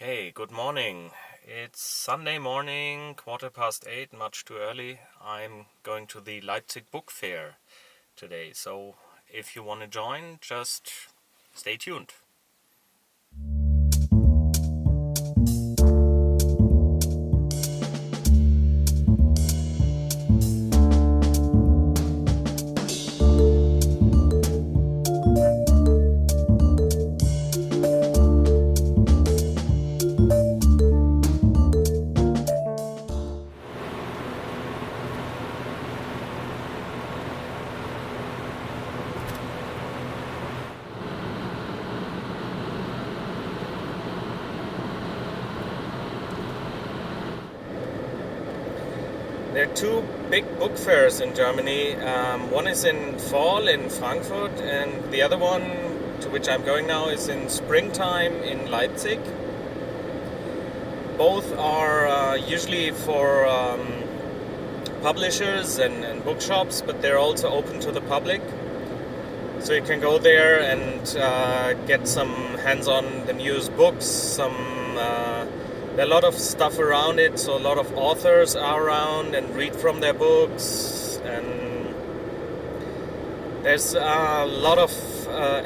Okay, good morning. It's Sunday morning, 8:15, much too early. I'm going to the Leipzig Book Fair today, so if you want to join, just stay tuned. There are two big book fairs in Germany. One is in fall in Frankfurt, and the other one, to which I'm going now, is in springtime in Leipzig. Both are usually for publishers and bookshops, but they're also open to the public. So you can go there and get some hands-on the newest books, there are a lot of stuff around it, so a lot of authors are around and read from their books, and there's a lot of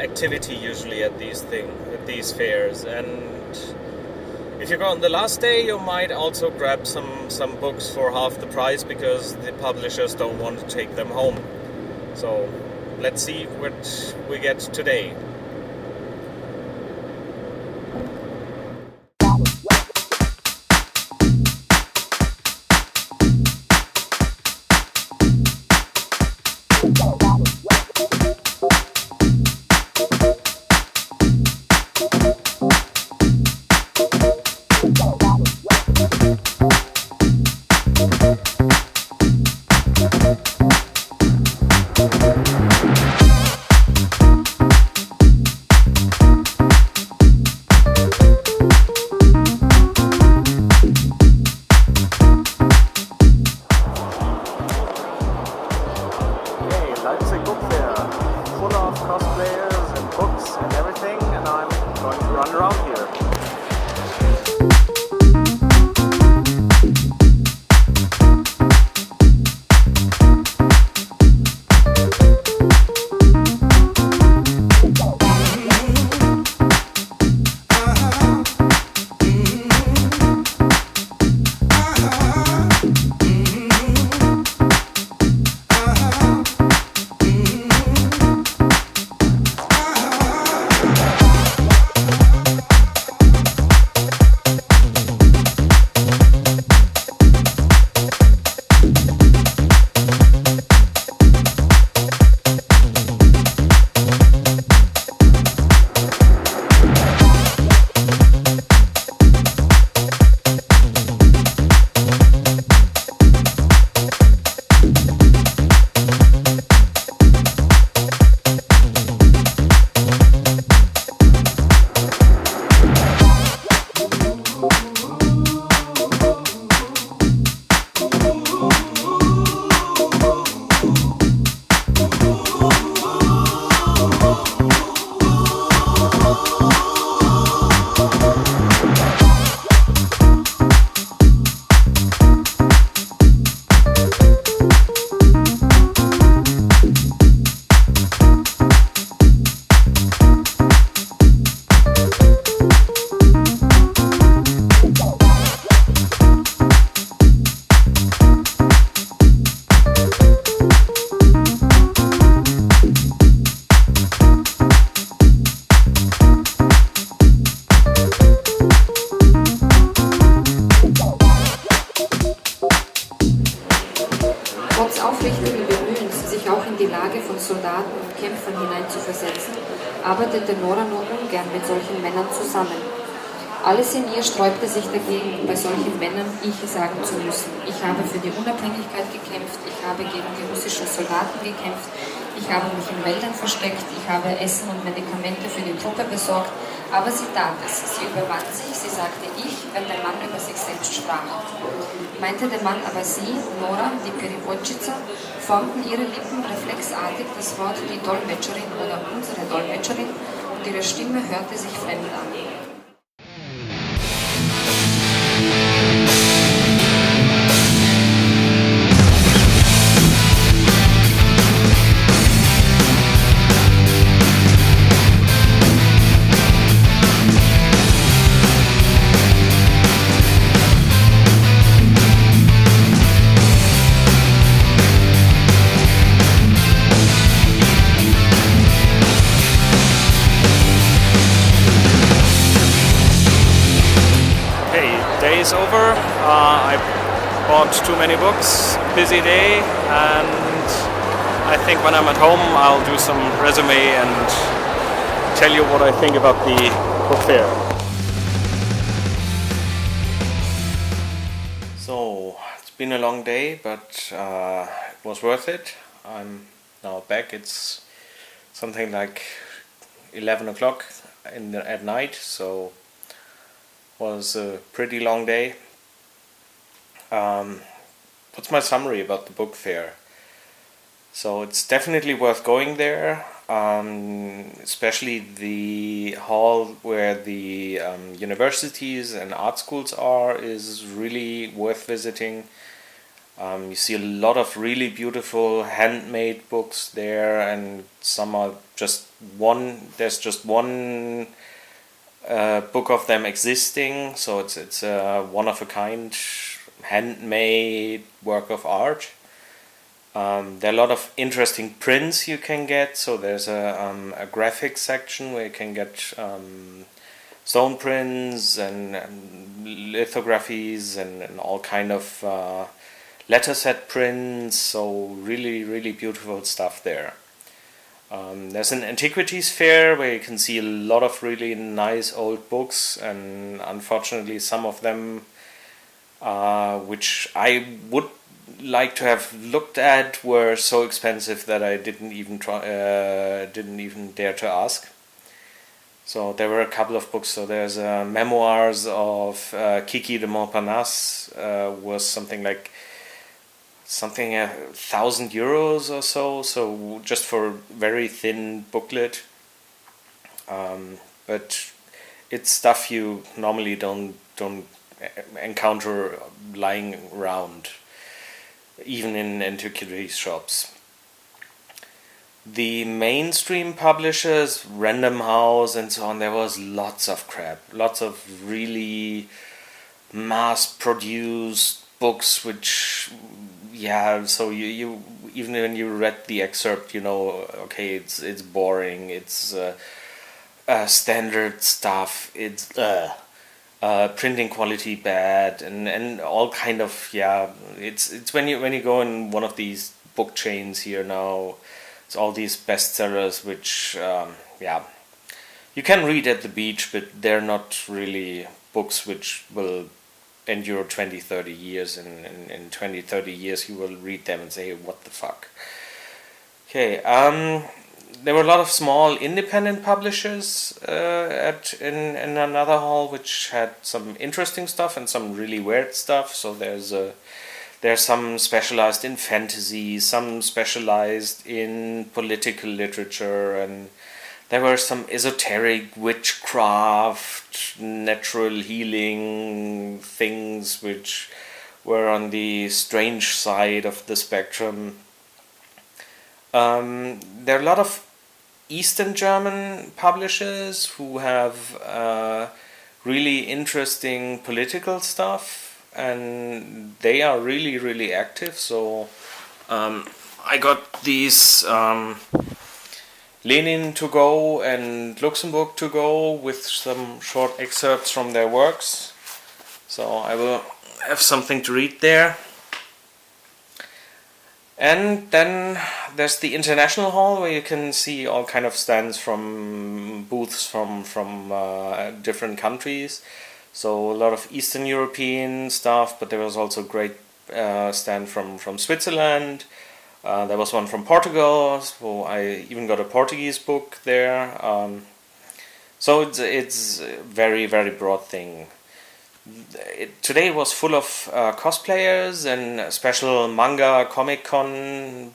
activity usually at these fairs. And if you go on the last day, you might also grab some books for half the price because the publishers don't want to take them home. So let's see what we get today. Leipzig Book Fair, full of cosplayers and books and everything, and I'm going to run around here. Trotz aufrichtigen Bemühens, sich auch in die Lage von Soldaten und Kämpfern hineinzuversetzen, arbeitete Nora nur ungern mit solchen Männern zusammen. Alles in ihr sträubte sich dagegen, bei solchen Männern Ich sagen zu müssen. Ich habe für die Unabhängigkeit gekämpft, ich habe gegen die russischen Soldaten gekämpft, ich habe mich in Wäldern versteckt, ich habe Essen und Medikamente für die Truppe besorgt, aber sie tat es. Sie überwand sich, sie sagte Ich, wenn der Mann über sich selbst sprach. Meinte der Mann aber sie, Nora, die Переводчица, formten ihre Lippen reflexartig das Wort die Dolmetscherin oder unsere Dolmetscherin und ihre Stimme hörte sich fremd an. day is over. I bought too many books, busy day, and I think when I'm at home I'll do some resume and tell you what I think about the book fair. So it's been a long day, but it was worth it. I'm now back. It's something like 11 o'clock at night, so it was a pretty long day. What's my summary about the book fair? So it's definitely worth going there, especially the hall where the universities and art schools are is really worth visiting. You see a lot of really beautiful handmade books there, and some are just there's just one book of them existing, so it's a one of a kind handmade work of art. There are a lot of interesting prints you can get. So there's a graphic section where you can get stone prints and lithographies and all kind of letter set prints. So really beautiful stuff there. There's an antiquities fair where you can see a lot of really nice old books, and unfortunately some of them which I would like to have looked at were so expensive that I didn't even dare to ask. So there were a couple of books. So there's memoirs of Kiki de Montparnasse, was something like 1,000 euros or so. So just for a very thin booklet, but it's stuff you normally don't encounter lying around, even in antiquities shops. The mainstream publishers, Random House and so on, there was lots of crap, lots of really mass-produced books, which, so you even when you read the excerpt, okay, it's boring, it's standard stuff, it's printing quality bad, and all kind of it's when you go in one of these book chains here now, it's all these bestsellers which you can read at the beach, but they're not really books which will endure 20-30 years, and in 20-30 years you will read them and say, what the fuck. Okay, there were a lot of small independent publishers in another hall, which had some interesting stuff and some really weird stuff. So there's some specialized in fantasy, some specialized in political literature, and there were some esoteric witchcraft, natural healing things which were on the strange side of the spectrum. There are a lot of Eastern German publishers who have really interesting political stuff, and they are really active. So I got these Lenin to go and Luxembourg to go with some short excerpts from their works. So I will have something to read there. And then there's the International Hall, where you can see all kind of stands from booths from different countries. So a lot of Eastern European stuff, but there was also a great stand from Switzerland. There was one from Portugal, so I even got a Portuguese book there. So it's a very broad thing. Today was full of cosplayers and a special manga Comic Con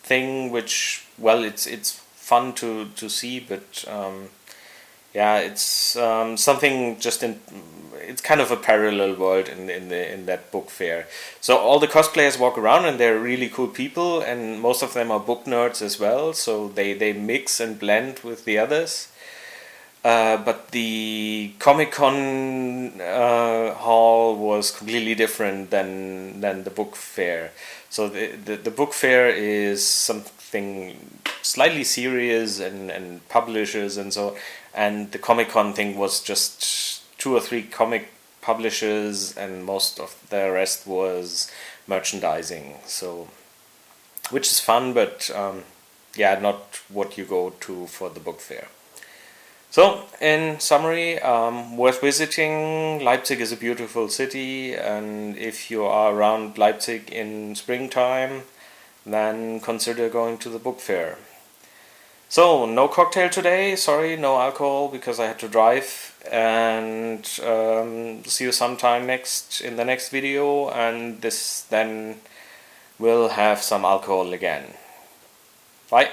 thing, which it's fun to see, but it's something just it's kind of a parallel world in that book fair. So all the cosplayers walk around and they're really cool people, and most of them are book nerds as well. So they mix and blend with the others. But the Comic-Con hall was completely different than the book fair. So the book fair is something slightly serious and publishers and so, and the Comic-Con thing was just 2 or 3 comic publishers, and most of the rest was merchandising. So, which is fun, but yeah, not what you go to for the book fair. So, in summary, worth visiting. Leipzig is a beautiful city, and if you are around Leipzig in springtime, then consider going to the book fair. So, no cocktail today, sorry, no alcohol because I had to drive, and see you sometime in the next video, and this then will have some alcohol again. Bye.